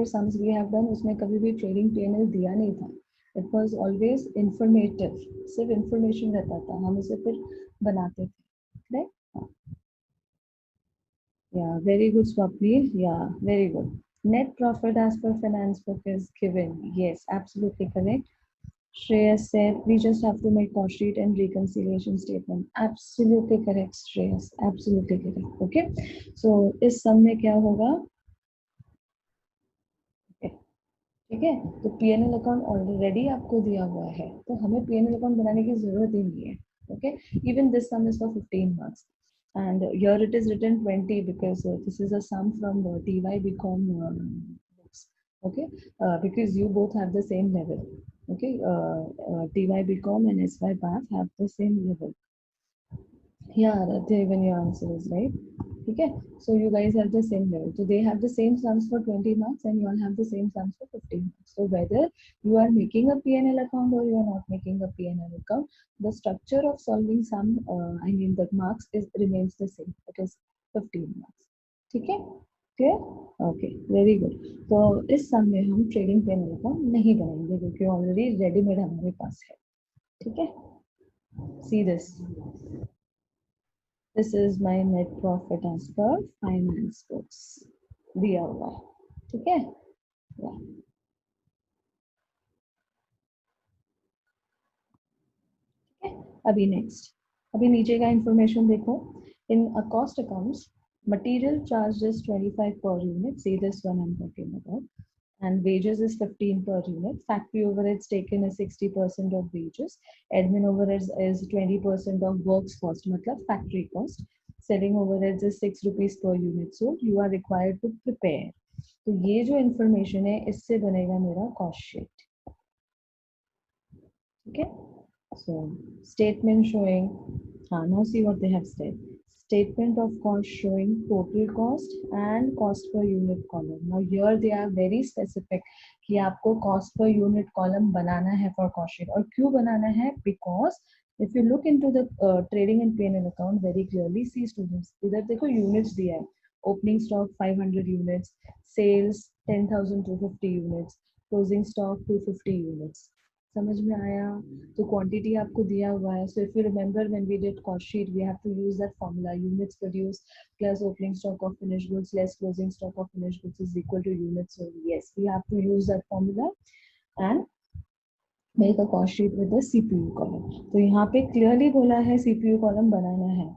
Sums we have done उसमें कभी भी ट्रेडिंग पीएनएल दिया नहीं था. इट वाज ऑलवेज इंफॉर्मेटिव, सिर्फ इंफॉर्मेशन रहता था, हम उसे फिर बनाते थे. Right. Yeah, very good, Swapnil. Yeah, very good. Net profit as per finance book is given. Yes, absolutely correct. Shreyas said we just have to make cost sheet and reconciliation statement. Absolutely correct, Shreyas. Absolutely correct. Okay. So इस sum में क्या होगा? Okay. ठीक है, तो PNL account already आपको दिया हुआ है, तो हमें पीएनएल अकाउंट बनाने की जरूरत ही नहीं है. Okay, even this some is for 15 marks and here it is written 20 because this is a sum from TY BCom books. Okay, because you both have the same level. Okay, TY BCom and SY PAF have the same level. Yeah, even your answer is right. Okay, so you guys have the same level. So they have the same sums for 20 marks and you all have the same sums for 15 marks. So whether you are making a PNL account or you are not making a PNL account, the structure of solving sum, the marks remains the same. It is 15 marks. Okay, clear? Okay, very good. तो इस सम में हम trading PNL account नहीं बनाएंगे क्योंकि already readymade हमारे पास है. ठीक है, see this. This is my net profit as per finance books दिया हुआ है. ठीक है. अभी नेक्स्ट, अभी नीचे का इंफॉर्मेशन देखो. In cost accounts material charge is 25 per unit. See this one I'm talking about. And wages is 15 per unit. Factory overheads taken is 60% of wages. Admin overheads is 20% of works cost, मतलब factory cost. Selling overheads is 6 rupees per unit. So you are required to prepare. तो ये जो information है इससे बनेगा मेरा cost sheet. ठीक है. So statement showing, now see what they have said. Statement of cost showing total cost and cost per unit column. Now here they are very specific कि आपको cost per unit column बनाना है for cost sheet. और क्यों बनाना है? Because if you look into the trading and P&L account very clearly, see students, इधर देखो units दिया है. Opening stock 500 units, sales 10,250 units, closing stock 250 units. समझ में आया? तो क्वांटिटी आपको दिया हुआ है. So if you remember when we did cost sheet we have to use that formula, units produce plus opening stock of finished goods less closing stock of finished goods is equal to units. So yes, we have to use that formula and make a cost sheet with the CPU column. तो यहाँ पे clearly बोला है CPU column बनाना है.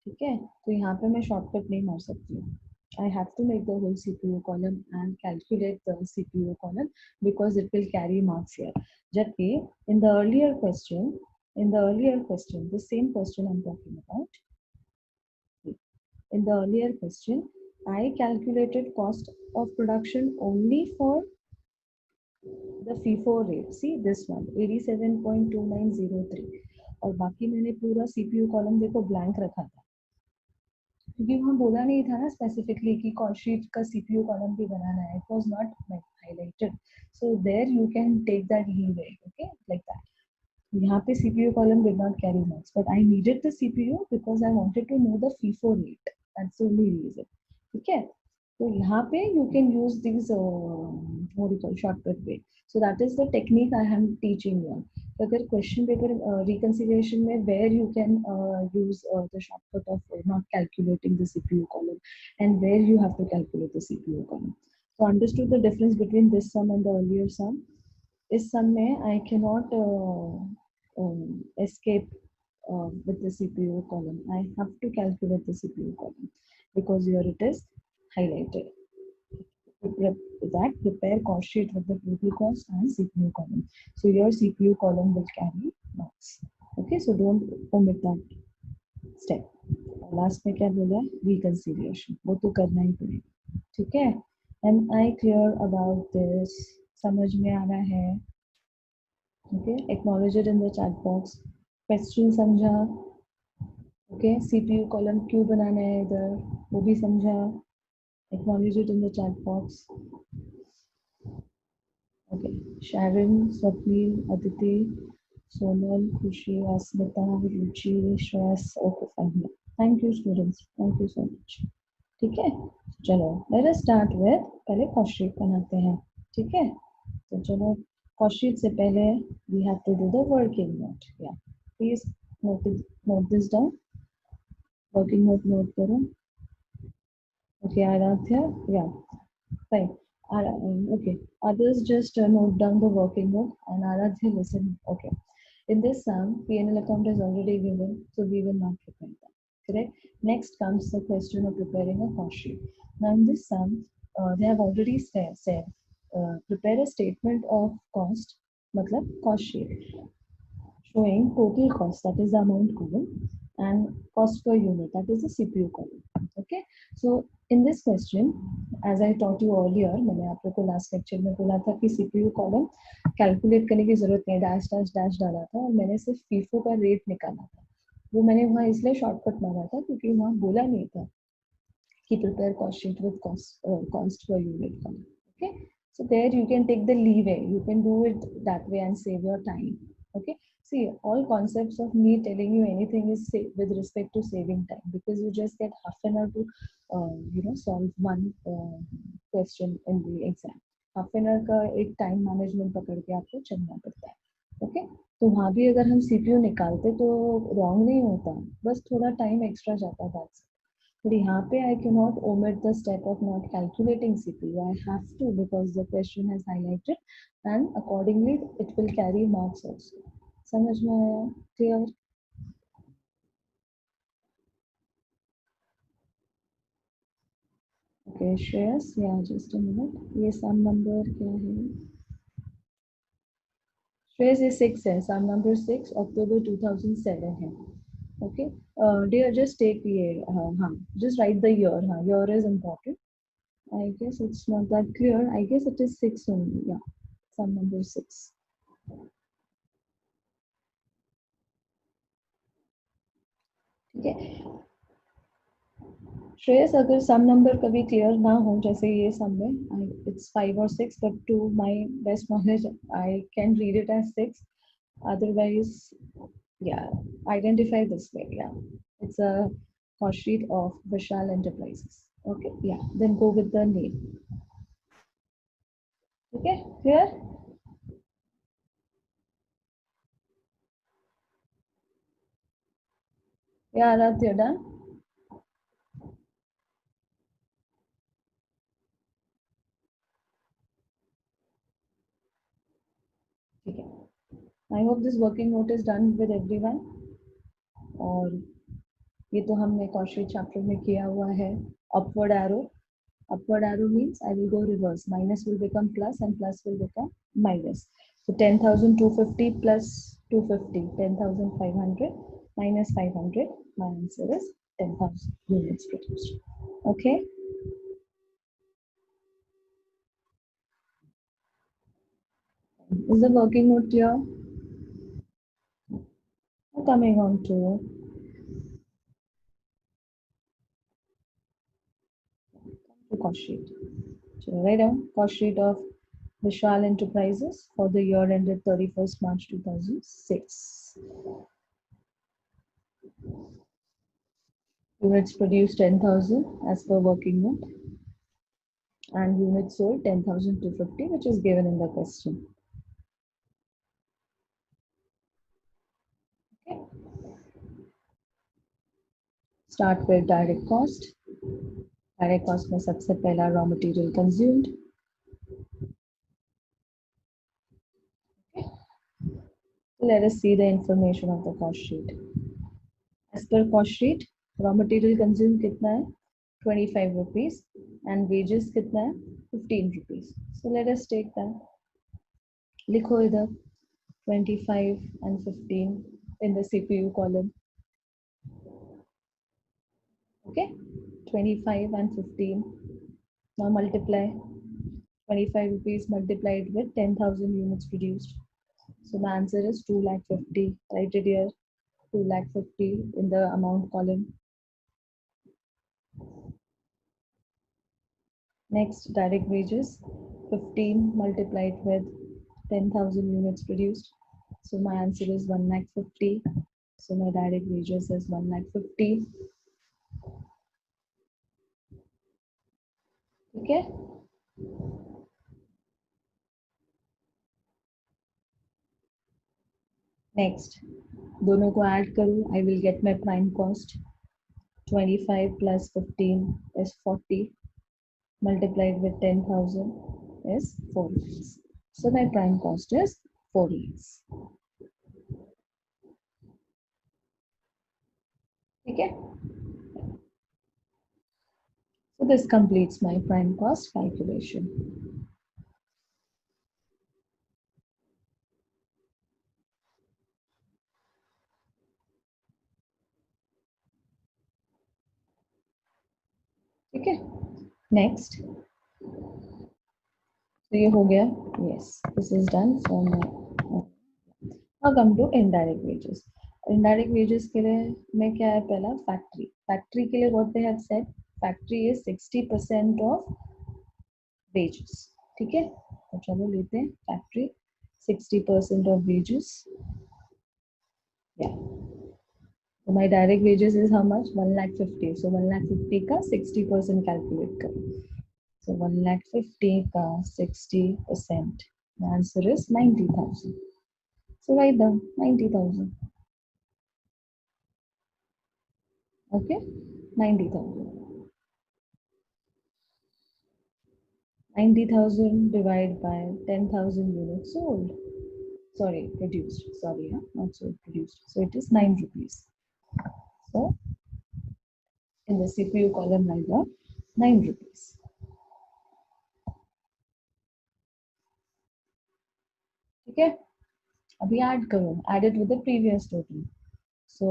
ठीक है, तो यहाँ पे मैं शॉर्टकट नहीं मार सकती हूँ. I have to make the whole CPU column and calculate the CPU column because it will carry marks here. Jabki in the earlier question, the same question I'm talking about. In the earlier question, I calculated cost of production only for the FIFO rate. See this one, 87.2903. और बाकी मैंने पूरा CPU column देखो blank रखा था क्योंकि वहाँ बोला नहीं था ना स्पेसिफिकली कि कॉस्ट शीट का सीपीयू कॉलम भी बनाना है. It was not highlighted, so there you can take that leeway. Okay, like that. यहाँ पे CPU column did not carry marks but I needed the CPU because I wanted to know the FIFO rate. That's the only reason. ठीक है, तो यहाँ पे you can use this what you call shortcut way. So that is the technique I am teaching you. अगर question paper reconciliation में where you can use the shortcut of not calculating the CPU column and where you have to calculate the CPU column. So understood the difference between this sum and the earlier sum. इस sum में I cannot escape with the CPU column. I have to calculate the CPU column because here it is highlighted. That prepare cost sheet with the total cost and CPU column. So your CPU column will carry marks. Okay, so don't omit that step. Last में क्या बोला? Reconciliation. वो तो करना ही पड़ेगा. ठीक है? Am I clear about this? समझ में आ रहा है? Okay, acknowledge it in the chat box. Question समझा? Okay, CPU column क्यों बनाना है इधर? वो भी समझा? Acknowledge it in the chat box. Okay, Sharon, Swapnil, Aditi, Sonal, Khushi, Asmita, Ruchi, Shreyas. Okay, fine. Thank you, students. Thank you so much. ठीक है, चलो लेट अस स्टार्ट विद, पहले कॉस्ट शीट बनाते हैं, ठीक है। तो चलो कॉस्ट शीट से पहले we have to do the working note, yeah please note this down, working note note करो। Okay Aradhya, yeah fine. Okay, others just note down the working note and Aradhya listen. Okay. In this sum, P&L account is already given, so we will not prepare that. Correct? Next comes the question of preparing a cost sheet. Now, in this sum, they have already said prepare a statement of cost, matlab cost sheet, showing total cost, that is the amount column, and cost per unit, that is the CPU column. Okay, so in this question, as I taught you earlier, मैंने आप लोग को last lecture में बोला था कि CPU column calculate करने की जरूरत नहीं, डैश डैश डैश डाला था और मैंने सिर्फ फीफो का रेट निकाला था। वो मैंने वहाँ इसलिए शॉर्टकट मारा था क्योंकि वहाँ बोला नहीं था कि prepare cost sheet with cost per unit column. Okay, so there you can take the leeway, you can do it that way and save your time. Okay, see, all concepts of me telling you anything is with respect to saving time, because you just get half an hour to solve one question in the exam. Half an hour का एक time management पकड़ के आपको चलना पड़ता है। Okay, तो वहाँ भी अगर हम सीपीयू निकालते तो रॉन्ग नहीं होता, बस थोड़ा टाइम एक्स्ट्रा जाता था। But यहाँ पे I cannot omit the step of not calculating CPU. I have to because the question has highlighted, and accordingly it will carry marks also. समझ में आया? Clear? Okay, Shreyas, yeah, just a minute. ये sum number क्या है? Shreyas ये 6 है. Sum number 6 October 2007 है. Okay. Dear, just take ये हाँ, just write the year. हाँ, year is important. I guess it's not that clear. I guess it is 6 only. Yeah, sum number 6. ठीक है, श्रेयस अगर सम नंबर कभी क्लियर ना हो, जैसे ये सम में इट्स 5 और 6, but to my best knowledge I can read it as 6, otherwise yeah, identify this way. Yeah, it's a cost sheet of Vishal Enterprises. Okay, yeah, then go with the name. Okay, clear? Yeah, Aradhya, done? Okay, I hope this working note is done with everyone. और ये तो हमने cost sheet chapter में किया हुआ है। Upward arrow, upward arrow means I will go reverse. Minus will become plus and plus will become minus. So 10,250 plus 250, 10,500 minus 500. My answer is 10,000 units produced. Okay. Is the working note clear? Coming on to the cost sheet. So write down cost sheet of Vishal Enterprises for the year ended 31st March 2006. Units produced 10,000 as per working note, and units sold 10,250, which is given in the question. Okay. Start with direct cost. Direct cost में सबसे पहला raw material consumed. Okay. So let us see the information of the cost sheet. As per cost sheet, raw material consumed कितना है? 25 rupees, and wages कितना है? 15 rupees. So let us take that. लिखो इधर 25 and 15 in the CPU column. Okay, 25 and 15. Now multiply 25 rupees multiplied with 10,000 units produced. So the answer is 2,50,000. Write it here, 2,50,000 in the amount column. Next, direct wages, 15 multiplied with 10,000 units produced. So my answer is 1,50,000. So my direct wages is 1,50,000. ठीक है. Next दोनों को add करूं. I will get my prime cost. 25 plus 15 is 40 multiplied with 10,000 is 4 lakhs. So my prime cost is 4 lakhs. Okay. So this completes my prime cost calculation. ठीक है. Next तो ये हो गया. Yes this is done for my. Now come to indirect wages. Indirect wages के लिए मैं क्या है पहला फैक्ट्री. फैक्ट्री के लिए what they have said. Factory is 60% of wages. ठीक है. तो चलो लेते हैं factory 60% of wages. Yeah. So my direct wages is how much? 1,50,000. So 1,50,000 का 60% calculate करो. So 1,50,000 का 60%. The answer is 90,000. So write down 90,000. Okay, 90,000. 90,000 divided by 10,000 units sold. Sorry, produced. Sorry, huh? Not sold, produced. So it is 9 rupees. So in the CPU column, write down 9 rupees. ठीक है. अभी add करो. Add it with the previous total. So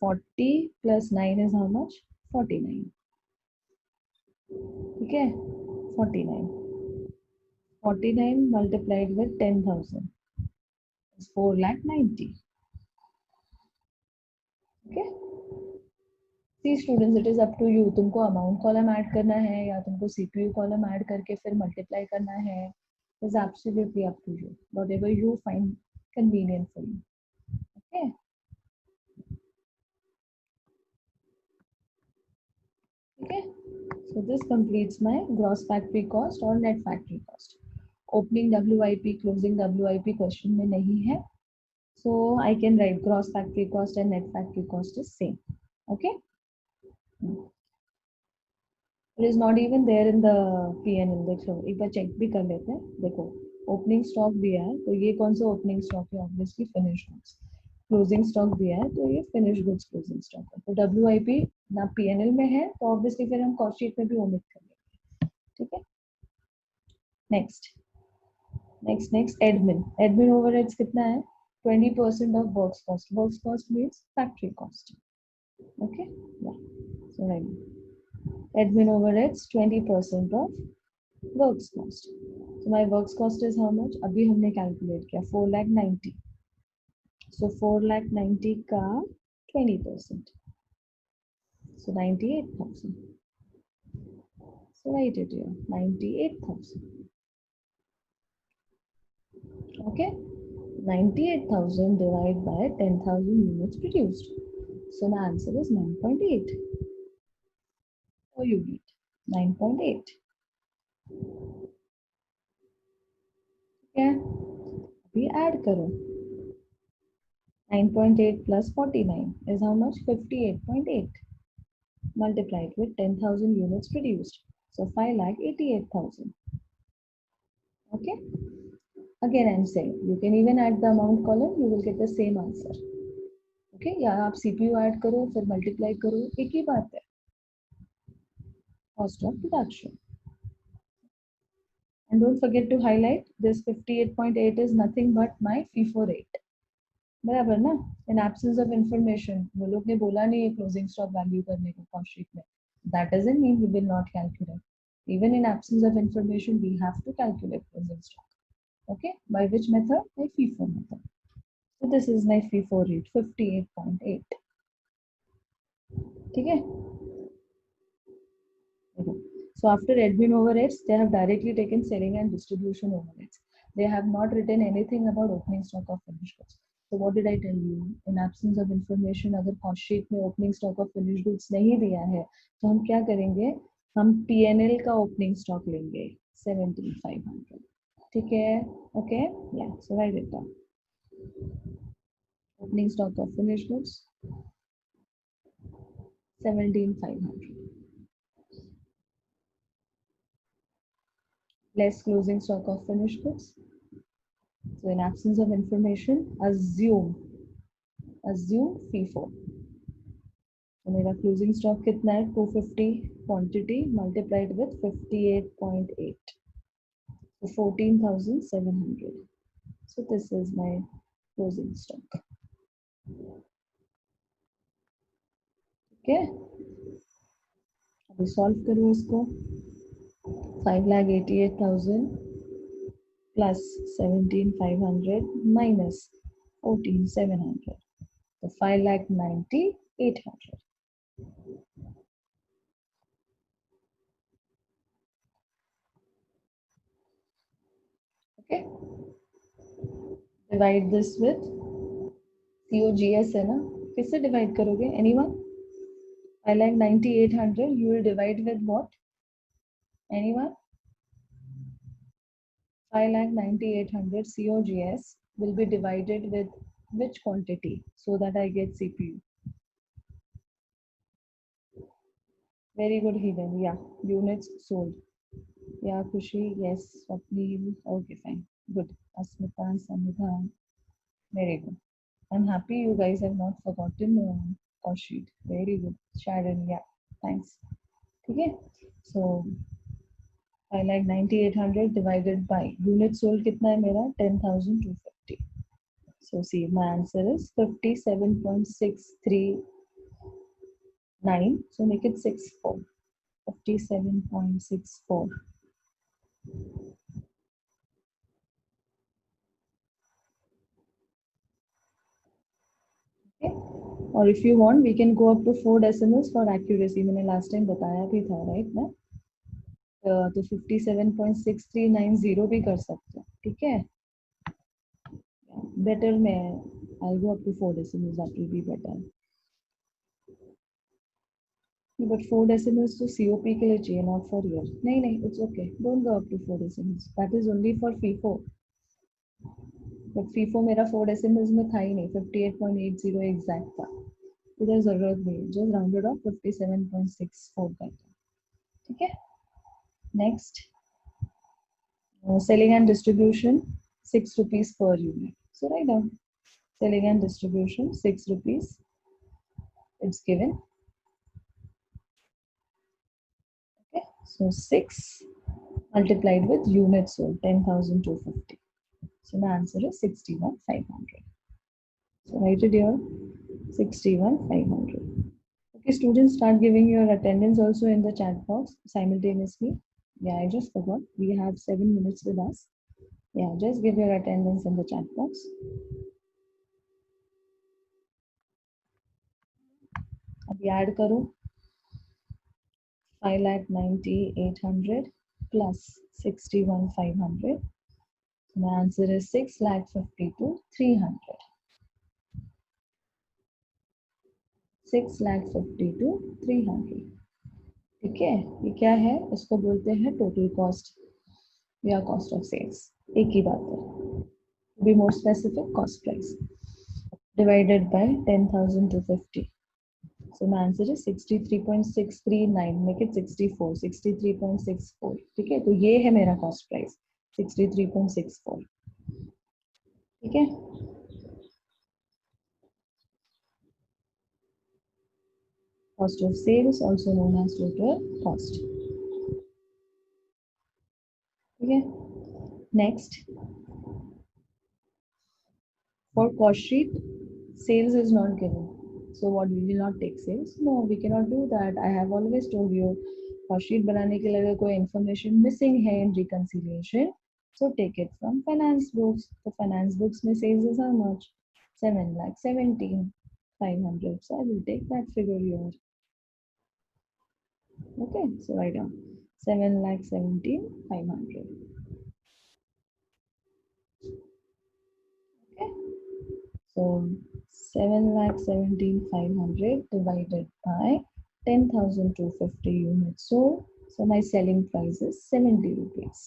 40 plus 9 is how much? 49. ठीक है. 49. 49 multiplied with 10,000 is 4,90,000. Okay. See students, it is up to you. तुमको amount column add करना है या तुमको सीपीयू कॉलम ऐड करके फिर मल्टीप्लाई करना है. It is absolutely up to you. Whatever you find convenient for you. Okay. Okay. So this completes my gross factory cost or net factory cost. Opening WIP, closing WIP question में नहीं है. So I can write gross factory cost and net factory cost is same. Okay. It is not even there in the P&L. देखो एक बार check भी कर लेते हैं. देखो ओपनिंग स्टॉक दिया है तो ये कौन सा ओपनिंग स्टॉक है. Obviously finished goods. Closing stock दिया है तो ये फिनिश्ड गुड्स क्लोजिंग स्टॉक है. तो WIP ना P&L में है तो ऑब्वियसली फिर हम कॉस्ट शीट में भी ओमिट करेंगे. ठीक है. Next admin. एडमिन ओवरहेड्स कितना है. 20% of works cost. Works cost means factory cost. Okay. So right admin overheads 20% of works cost. So my works cost is how much? अभी हमने calculate किया 4,90,000. So 4,90,000 का 20%. So 98,000. So write it here 98,000. Okay. 98,000 divided by 10,000 units produced. So my answer is 9.8. per unit. 9.8. ठीक है. अभी add करो. 9.8 plus 49 is how much? 58.8 multiplied with 10,000 units produced. So 5,88,000. Okay. Again, I'm saying you can even add the amount column. You will get the same answer. Okay. या आप CPU add करो फिर multiply करो. एक ही बात है. Cost of production. And don't forget to highlight this 58.8 is nothing but my FIFO rate. बराबर ना. In absence of information, वो लोग ने बोला नहीं है closing stock value करने को cost sheet में. That doesn't mean we will not calculate. Even in absence of information, we have to calculate closing stock. Okay. By which method? By FIFO method. So this is my FIFO rate 58.8. ठीक है. So after admin overheads, they have directly taken selling and distribution overheads. They have not written anything about opening stock of finished goods. So what did I tell you? In absence of information, अगर cost sheet में opening stock of finished goods नहीं दिया है, तो हम क्या करेंगे? हम PNL का ओपनिंग स्टॉक लेंगे 17,500. ठीक है. Okay. Yeah so write it down. Opening stock of finished goods 17,500 less closing stock of finished goods. So in absence of information, assume FIFO. तो मेरा closing stock कितना है? 250 quantity multiplied with 58.8. So 14,700. So this is my closing stock. Okay. अभी solve करो इसको. 5,88,000 plus 17,500 minus 14,700. So 5,90,800. Okay. Divide this with COGS है ना? किससे divide करोगे? Anyone? 5,90,800. You will divide with what? Anyone? 5,90,800 COGS will be divided with which quantity so that I get CPU? Very good, Hidden. Yeah, units sold. Yeah, Kushi. Yes, Swapnil. Okay, fine. Good. Asmita, Samidha. Very good. I'm happy you guys have not forgotten cost sheet. Very good. Sharon. Yeah. Thanks. Okay. So 5,90,800 divided by unit sold कितना है मेरा 10,250. So see, my answer is 57.639. So make it 64. 57.64. Okay. और if you want, we can go up to 4 decimals for accuracy. मैंने last time बताया भी था, right? ना? तो 57.6390 भी कर सकते हैं. ठीक है. Better मैं I'll go up to 4 decimals. That will be better. But 4 decimals to COP के लिए चाहिए, not for year. नहीं नहीं, it's okay. Don't go up to 4 decimals. That is only for FIFO. But FIFO मेरा 4 decimals में था ही नहीं. 58.80 exact था. इधर जरूरत नहीं. Just rounded off 57.64 करते हैं. ठीक है. Next, selling and distribution 6 rupees per unit. So write down selling and distribution 6 rupees. It's given. Okay, so 6 multiplied with units sold 10,250. So my answer is 61,500. So write it here 61,500. Okay, students, start giving your attendance also in the chat box simultaneously. Yeah, I just forgot. We have 7 minutes with us. Yeah, just give your attendance in the chat box. अभी add करो 5,90,800 plus 61,500. My answer is 6,52,300. 6,52,300. ठीक है. ये क्या है? इसको बोलते हैं टोटल कॉस्ट या कॉस्ट ऑफ सेल्स. एक ही बात है. To be more specific, cost price divided by 10,250. So my answer is 63.639. Make it 64. 63.64. ठीक है. तो ये है मेरा कॉस्ट प्राइस 63.64. ठीक है. Cost of sales, also known as total cost. Okay. Next, for cost sheet, sales is not given. So what, we will not take sales? No, we cannot do that. I have always told you, cost sheet बनाने के लिए अगर कोई information missing है in reconciliation, so take it from finance books. So finance books में sales is how much? 7,17,500. So I will take that figure here. Okay, so write down 7,17,500. Okay, so 7,17,500 divided by 10,250 units sold. So my selling price is 70 rupees.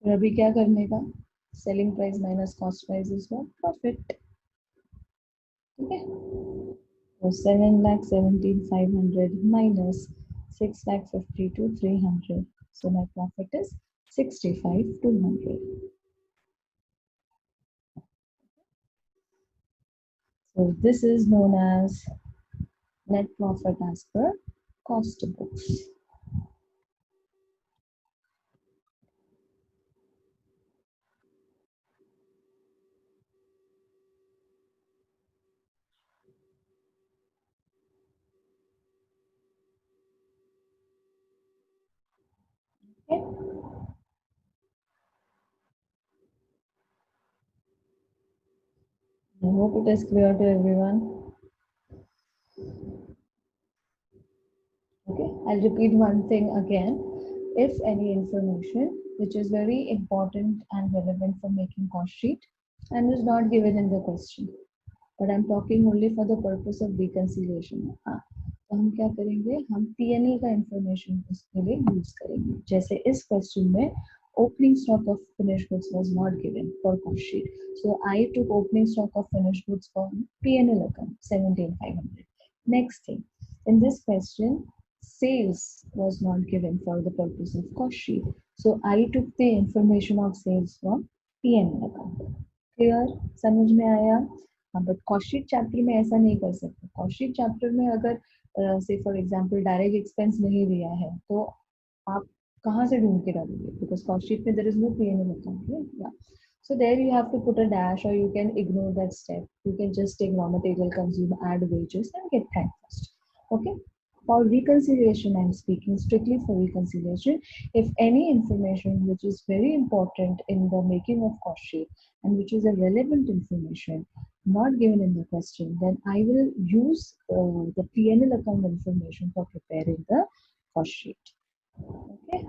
फिर अभी क्या करने का? Selling price minus cost price is what? Profit. ठीक है. So 7,17,500 minus 6,52,300. So my profit is 65,200. So this is known as net profit as per cost books. Okay. I hope it is clear to everyone. Okay, I'll repeat one thing again. If any information which is very important and relevant for making cost sheet and is not given in the question, but I'm talking only for the purpose of reconciliation. हाँ, तो हम क्या करेंगे? हम P&L का information उसके लिए use करेंगे. जैसे इस question में opening stock of finished goods was not given for cost sheet, so I took opening stock of finished goods for P&L account 17,500. Next thing, in this question, sales was not given for the purpose of cost sheet, so I took the information of sales from P&L account. Clear? समझ में आया? हाँ, but cost sheet chapter में ऐसा नहीं कर सकते. Cost sheet chapter में अगर से फॉर एग्जांपल डायरेक्ट एक्सपेंस नहीं दिया है तो आप कहाँ से ढूंढ के डालोगे? बिकॉज कॉस्ट शीट में there is no P&L account, right? या so there you have to put a dash, or you can ignore that step. You can just take raw material, consume, add wages and get time first. Okay. For reconciliation, I'm speaking strictly for reconciliation. If any information which is very important in the making of cost sheet and which is a relevant information not given in the question, then I will use the P&L account information for preparing the cost sheet. Okay.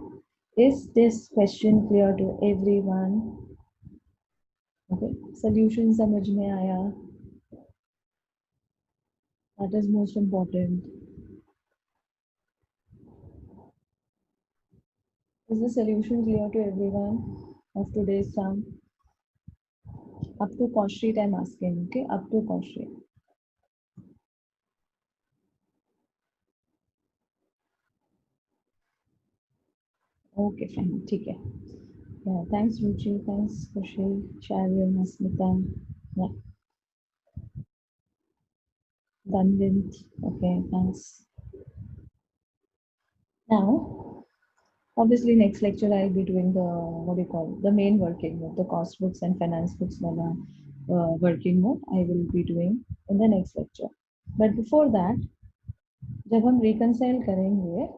Is this question clear to everyone? Okay. Solution समझ में आया? That is most important. Is the solution clear to everyone of today's sum? Up to cost sheet I'm asking, okay? Up to cost sheet. Okay, fine. ठीक है. Yeah, thanks Ruchi, thanks Kushi, Sharvil, Masmita. Yeah, Danvint. Okay, thanks. Now, obviously next lecture I'll be doing the, what do you call, the main working mode, the cost books and finance books wala working mode I will be doing in the next lecture. But before that, जब हम reconcile करेंगे,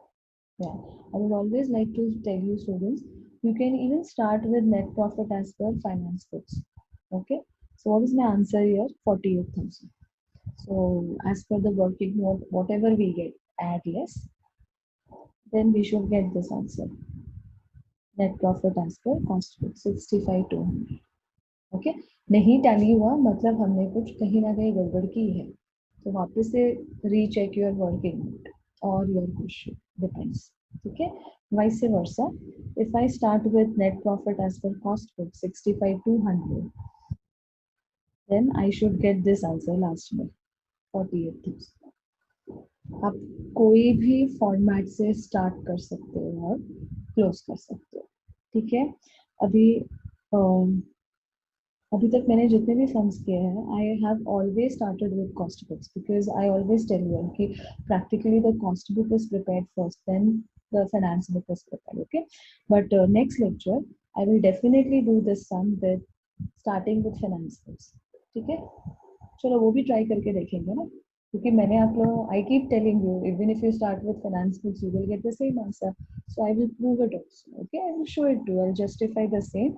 yeah, I would always like to tell you students, you can even start with net profit as per finance books. Okay, so what is my answer here? 48,000. So as per the working mode, whatever we get, add less, then we should get this answer. Net profit as per cost book 65,200. Okay. नहीं tally हुआ मतलब हमने कुछ कहीं ना कहीं गड़बड़ की है, तो वापस से रीचेक योर वर्किंग मोड और योर क्वेश्चन, डिपेंड्स. ठीक है. Vice versa, if I start with net profit as per cost book 65,200, then I should get this answer last में 48,000. आप कोई भी फॉर्मेट से स्टार्ट कर सकते हो और क्लोज कर सकते हो. ठीक है. अभी अभी तक मैंने जितने भी सम्स किए हैं, I have always started with cost books because I always tell you कि practically the cost book is prepared first, then the finance book is prepared. Okay. But next lecture I will definitely do this sum with starting with finance books. ठीक है. चलो वो भी try करके देखेंगे ना, क्योंकि मैंने आप लोग, I keep telling you, even if you start with finance books you will get the same answer. So I will prove it also. Okay, I will show it to, I will justify the same.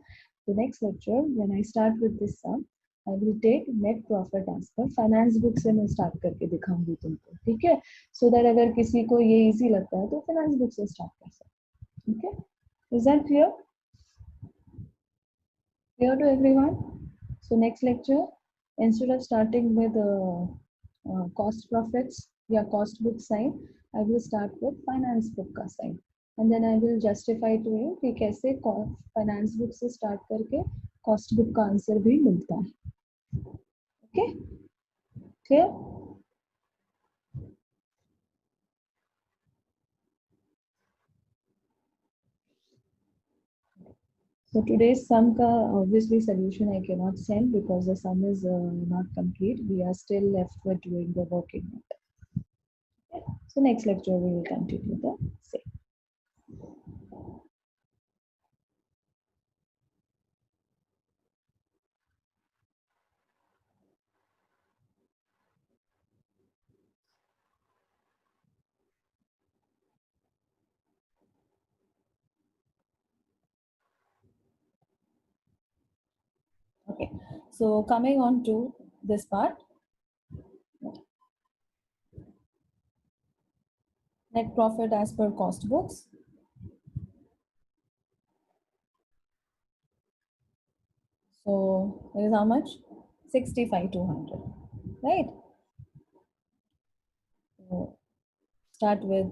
The next lecture, when I start with this sum, I will take net profit as per finance book से मैं start करके दिखाऊंगी तुमको. ठीक है. So that अगर किसी को ये easy लगता है तो finance book से start कर सकते. ठीक है. Is that clear? Clear to everyone? So next lecture Instead of starting with cost profits या cost book sign, I will start with finance book का sign, and then I will justify to you कि कैसे finance book से start करके cost book का answer भी मिलता है. Okay, clear? So today's sum ka obviously solution I cannot send because the sum is not complete. We are still left with doing the working method. Okay. So next lecture we will continue the same. Okay. So coming on to this part. Net profit as per cost books. So it is how much? 65,200, right? So start with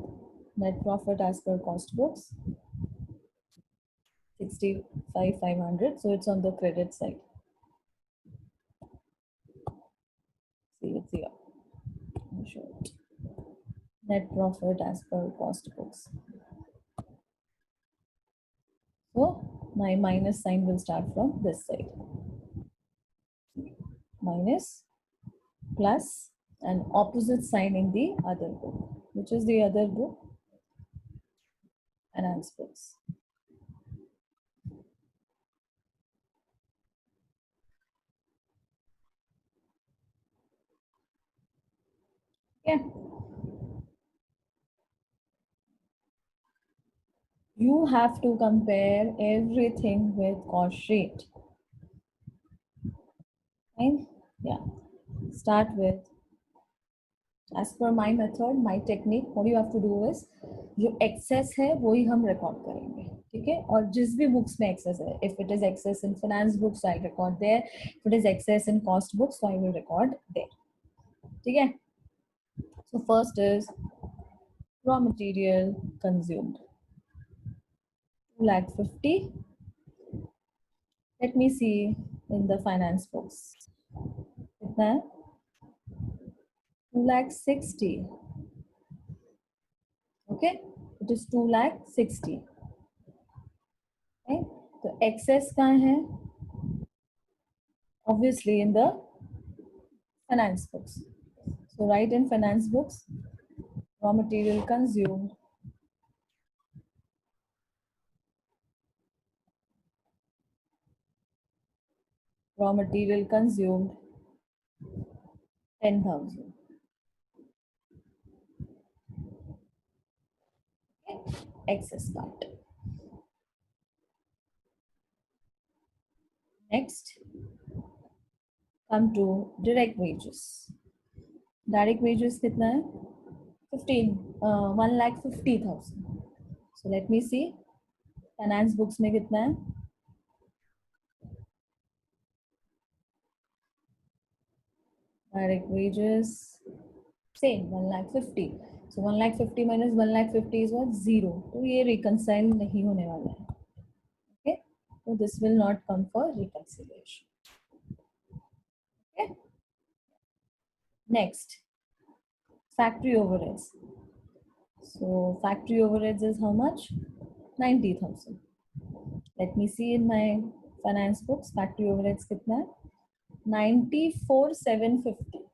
net profit as per cost books. 65,500. So it's on the credit side. See, it's here. I'll show it. Net profit as per cost books. So my minus sign will start from this side. Minus, plus, and opposite sign in the other book. Which is the other book? Finance books. Yeah. You have to compare everything with cost sheet. Fine? Yeah. Start with, as per my method, my technique, what you have to do is, जो excess है वही हम record करेंगे, ठीक है? और जिस भी books में excess है, if it is excess in finance books, I'll record there. If it is excess in cost books, so I will record there. ठीक है? So first is raw material consumed. 250,000. Let me see in the finance books. कितना है? 260,000. Okay, it is 260,000. Right? So excess कहाँ है? Obviously in the finance books. So write in finance books, raw material consumed. Raw material consumed 10,000. Okay. Excess part. Next, come to direct wages. Direct wages कितना है? 1,50,000. So let me see. Finance books में कितना है? Direct wages same 1,50,000. So 1,50,000 minus 1,50,000 is what? 0. तो ये reconcile नहीं होने वाला है. Okay, so this will not come for reconciliation. Okay. Next, factory overheads. So factory overheads is how much? 90,000. Let me see in my finance books. Factory overheads कितना है? 94,750.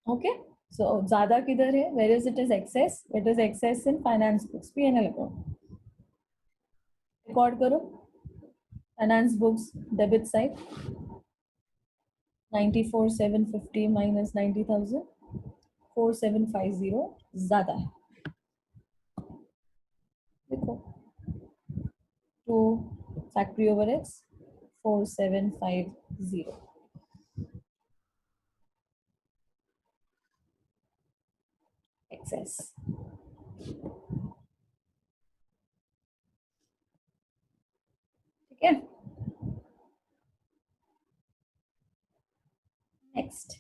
Okay. So ज़्यादा किधर है? Where is it is excess? It is excess in finance books. P&L account. Record करो. Finance books debit side. 94,750 minus 90,000. 4,750 ज़्यादा है. देखो. To factory overheads 4,750. Excess. ठीक है? Next,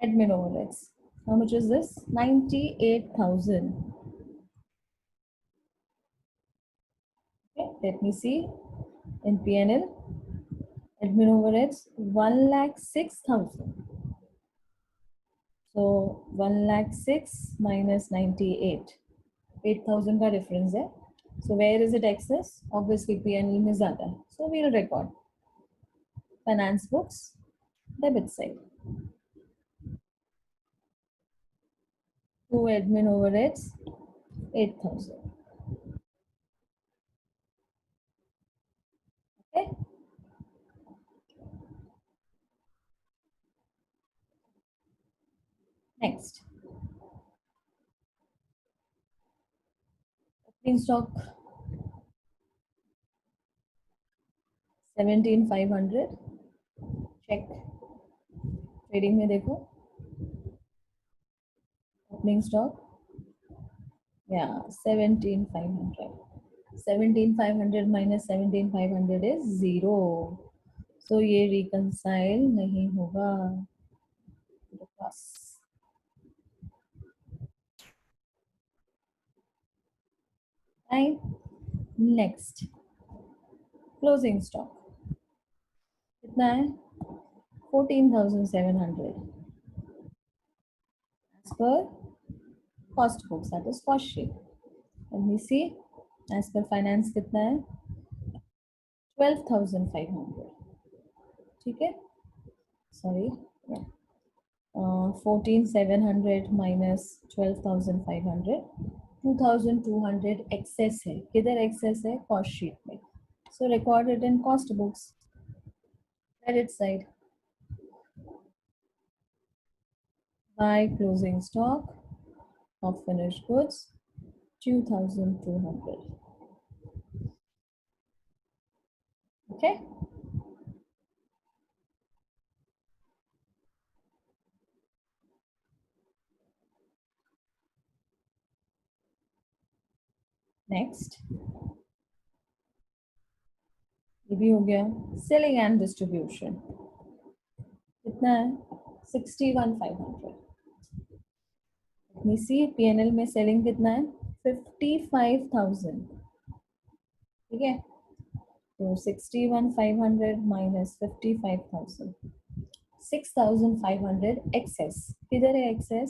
admin overheads. How much is this? 98,000. Okay, let me see. In P&L, admin overheads 1,06,000. So 1,06,000 minus 98. 8,000 का difference है. So where is it excess? Obviously P&L में ज़्यादा है. So we'll record. Finance books, debit side. To admin overheads, 8,000. Okay. Next. Opening stock 17,500. Check. Trading में देखो. Opening stock. Yeah, 17,500. 17,500 minus 17,500 is 0. So ये reconcile नहीं होगा. Plus. Right. Next. Closing stock. कितना है? 14,700. As per cost books, that is cost sheet. Let me see. As per finance कितना है? 12,500. ठीक है? Sorry. Yeah. 14,700 minus 12,500. 2,200 excess है. किधर excess है? Cost sheet में. So recorded in cost books. Credit side. Buy closing stock of finished goods 2,200. Okay. Next. ये भी हो गया. Selling and distribution. कितना है? 61,500. Let me see. P&L में selling कितना है? 55,000. ठीक है? तो 61,500 minus 55,000. 6,500 excess. किधर है excess?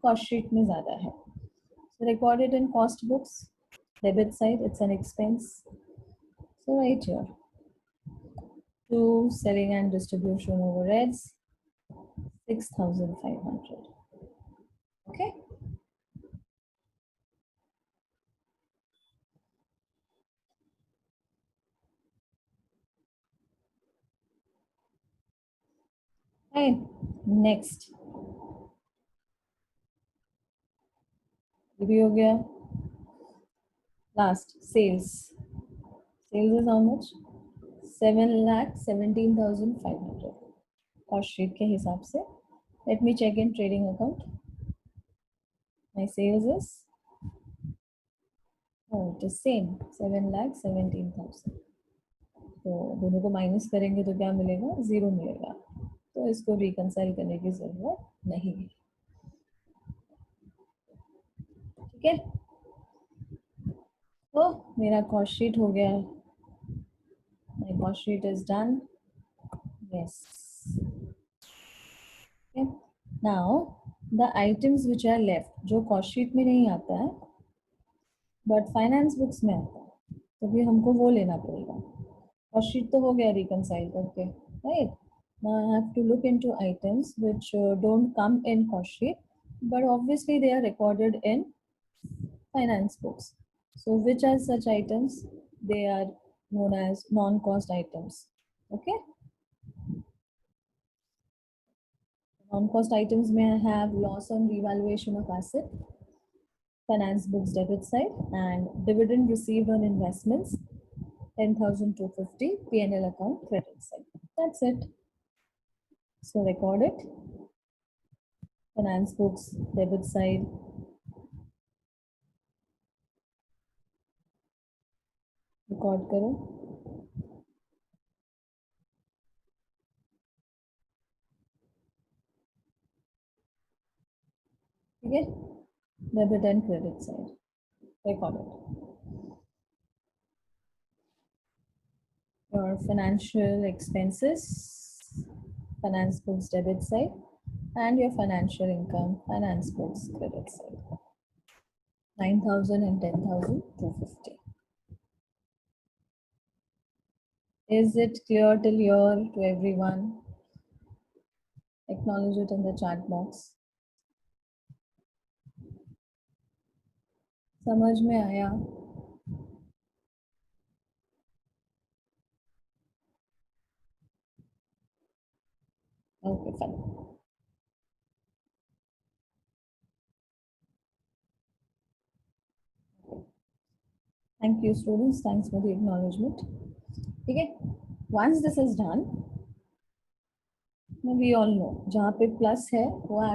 Cost sheet में ज़्यादा है. So recorded in cost books. Debit side, it's an expense. So right here. To selling and distribution overheads, 6,500. Okay. Fine. Next. ये भी हो गया. Last, sales. Sales is how much? 7,17,500. Cost sheet के हिसाब से. Let me check in trading account. My sales is, oh, it is same, 7,17,000. तो दोनों को माइनस करेंगे तो क्या मिलेगा? 0 मिलेगा. तो इसको रिकंसाइल करने की जरूरत नहीं है. ठीक है? तो मेरा कॉस्ट शीट हो गया. My cost sheet is done. Yes. Okay. Now the items which are left, जो कॉस्ट शीट में नहीं आता है बट फाइनेंस बुक्स में आता है, तो भी हमको वो लेना पड़ेगा. कॉस्ट शीट तो हो गया रिकंसाइल करके, right? Now I have to look into items which don't come in cost sheet, but obviously they are recorded in finance books. So which are such items? They are known as non-cost items. Okay. Non-cost items may have loss on revaluation of asset, finance books debit side, and dividend received on investments, 10,250, P&L account credit side. That's it. So record it. Finance books debit side, record करो. ठीक है, debit and credit side recorded. Your financial expenses, finance books debit side, and your financial income, finance books credit side. 9,000 and 10,250. Is it clear till here to everyone? Acknowledge it in the chat box. समझ में आया? Okay, fine. Thank you, students. Thanks for the acknowledgement. Okay. Once this is done, we all know जहाँ पे plus है वो add